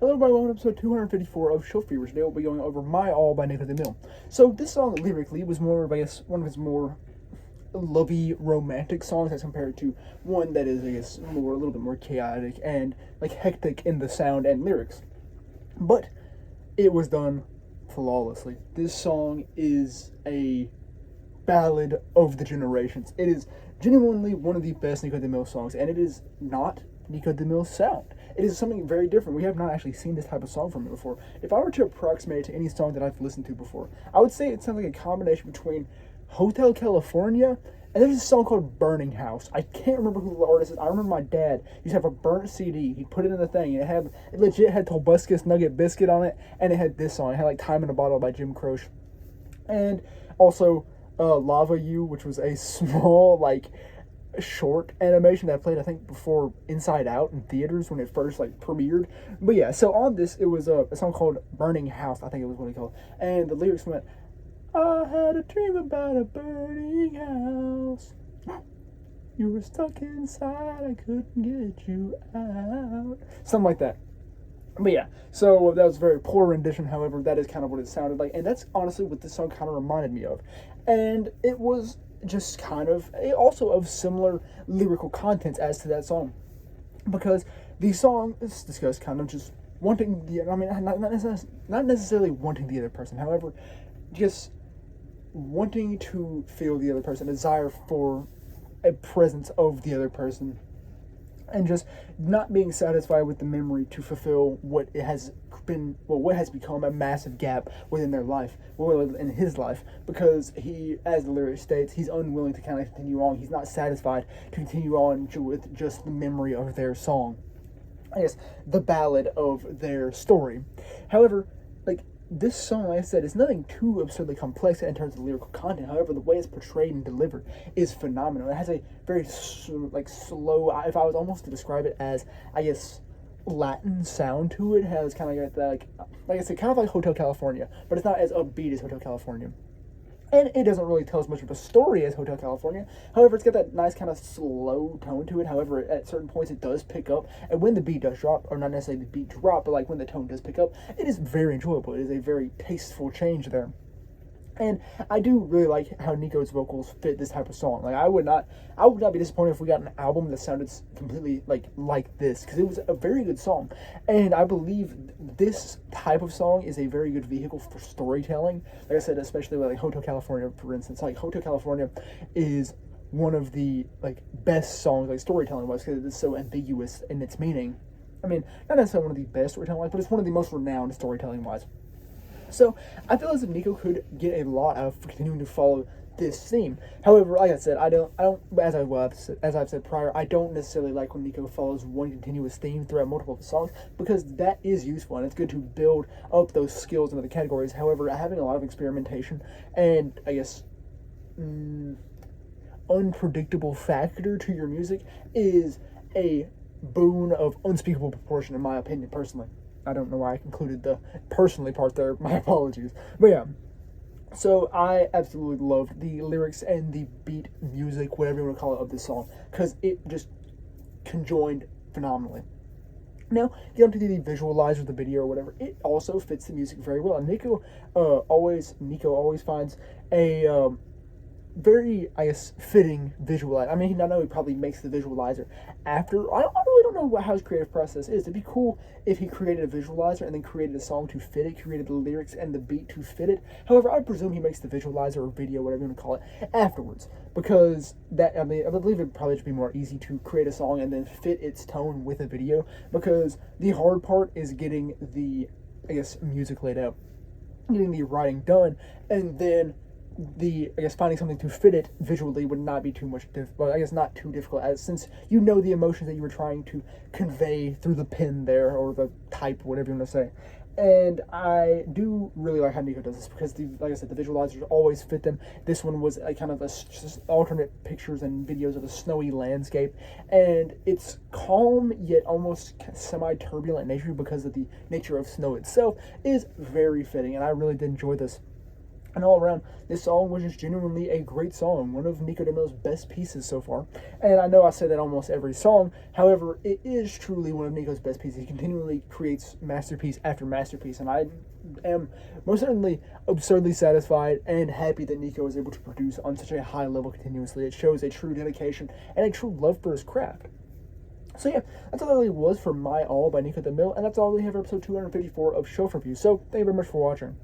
Hello everybody, welcome to episode 254 of Show Fever. Today we'll be going over My All by Niko DeMille. So this song lyrically was more of, I guess, one of his more lovey romantic songs as compared to one that is, I guess, a little bit more chaotic and like hectic in the sound and lyrics. But it was done flawlessly. This song is a ballad of the generations. It is genuinely one of the best Niko DeMille songs, and it is not Niko DeMille's sound. It is something very different. We have not actually seen this type of song from him before. If I were to approximate it to any song that I've listened to before, I would say it sounds like a combination between Hotel California and there's a song called Burning House. I can't remember who the artist is. I remember my dad used to have a burnt CD. He put it in the thing, and it legit had Tobuscus Nugget Biscuit on it, and it had this song. It had like Time in a Bottle by Jim Croce. And also Lava You, which was a small, like, short animation that played, I think, before Inside Out in theaters when it first, like, premiered. But yeah, so on this, it was a song called Burning House, I think it was what it called. And the lyrics went, I had a dream about a burning house. You were stuck inside, I couldn't get you out. Something like that. But yeah, so that was a very poor rendition, however, that is kind of what it sounded like, and that's honestly what this song kind of reminded me of. And it was just kind of, also of similar lyrical contents as to that song. Because the song is discussed kind of just wanting the, I mean, not necessarily wanting the other person, however, just wanting to feel the other person, desire for a presence of the other person, and just not being satisfied with the memory to fulfill what has become a massive gap within their life, in his life, because he, as the lyric states, he's unwilling to kind of continue on. He's not satisfied to continue on with just the memory of their song. I guess the ballad of their story. However, like, this song, like I said, is nothing too absurdly complex in terms of lyrical content. However, the way it's portrayed and delivered is phenomenal. It has a very, like, slow, if I was almost to describe it as, I guess, Latin sound to it. It has kind of like I said, kind of like Hotel California, but it's not as upbeat as Hotel California. And it doesn't really tell as much of a story as Hotel California. However, it's got that nice kind of slow tone to it. However, at certain points it does pick up. And when the beat does drop, or not necessarily the beat drop, but like when the tone does pick up, it is very enjoyable. It is a very tasteful change there. And I do really like how Niko's vocals fit this type of song. Like, I would not be disappointed if we got an album that sounded completely like this, because it was a very good song. And I believe this type of song is a very good vehicle for storytelling. Like I said, especially with like Hotel California, for instance. Like, Hotel California is one of the best songs, like, storytelling wise, because it's so ambiguous in its meaning. I mean, not necessarily one of the best storytelling wise, but it's one of the most renowned storytelling wise. So I feel as if Niko could get a lot out of continuing to follow this theme. However, like I said, I don't as I've said prior, I don't necessarily like when Niko follows one continuous theme throughout multiple songs, because that is useful and it's good to build up those skills into the categories. However, having a lot of experimentation and, I guess, unpredictable factor to your music is a boon of unspeakable proportion, in my opinion, personally. I don't know why I concluded the personally part there. My apologies. But yeah. So I absolutely loved the lyrics and the beat music, whatever you want to call it, of this song, because it just conjoined phenomenally. Now, get onto the visualizer, the video, or whatever. It also fits the music very well. And Niko always finds a very, I guess, fitting visualizer. I mean, I know he probably makes the visualizer after. I really don't know how his creative process is. It'd be cool if he created a visualizer and then created a song to fit it, created the lyrics and the beat to fit it. However, I presume he makes the visualizer or video, whatever you want to call it, afterwards. Because that, I mean, I believe it'd probably just be more easy to create a song and then fit its tone with a video. Because the hard part is getting the, I guess, music laid out, getting the writing done, and then finding something to fit it visually would not be too much not too difficult, as since you know the emotions that you were trying to convey through the pen there, or the type, whatever you want to say. And I do really like how Niko does this, because like I said, the visualizers always fit them. This one was a kind of just alternate pictures and videos of a snowy landscape, and it's calm yet almost semi-turbulent nature, because of the nature of snow itself is very fitting, and I really did enjoy this. And all around, this song was just genuinely a great song, one of Niko DeMille's best pieces so far. And I know I say that almost every song, however, it is truly one of Niko's best pieces. He continually creates masterpiece after masterpiece, and I am most certainly absurdly satisfied and happy that Niko is able to produce on such a high level continuously. It shows a true dedication and a true love for his craft. So yeah, that's all that really was for My All by Niko DeMille, and that's all we have for episode 254 of Shelf Review. So thank you very much for watching.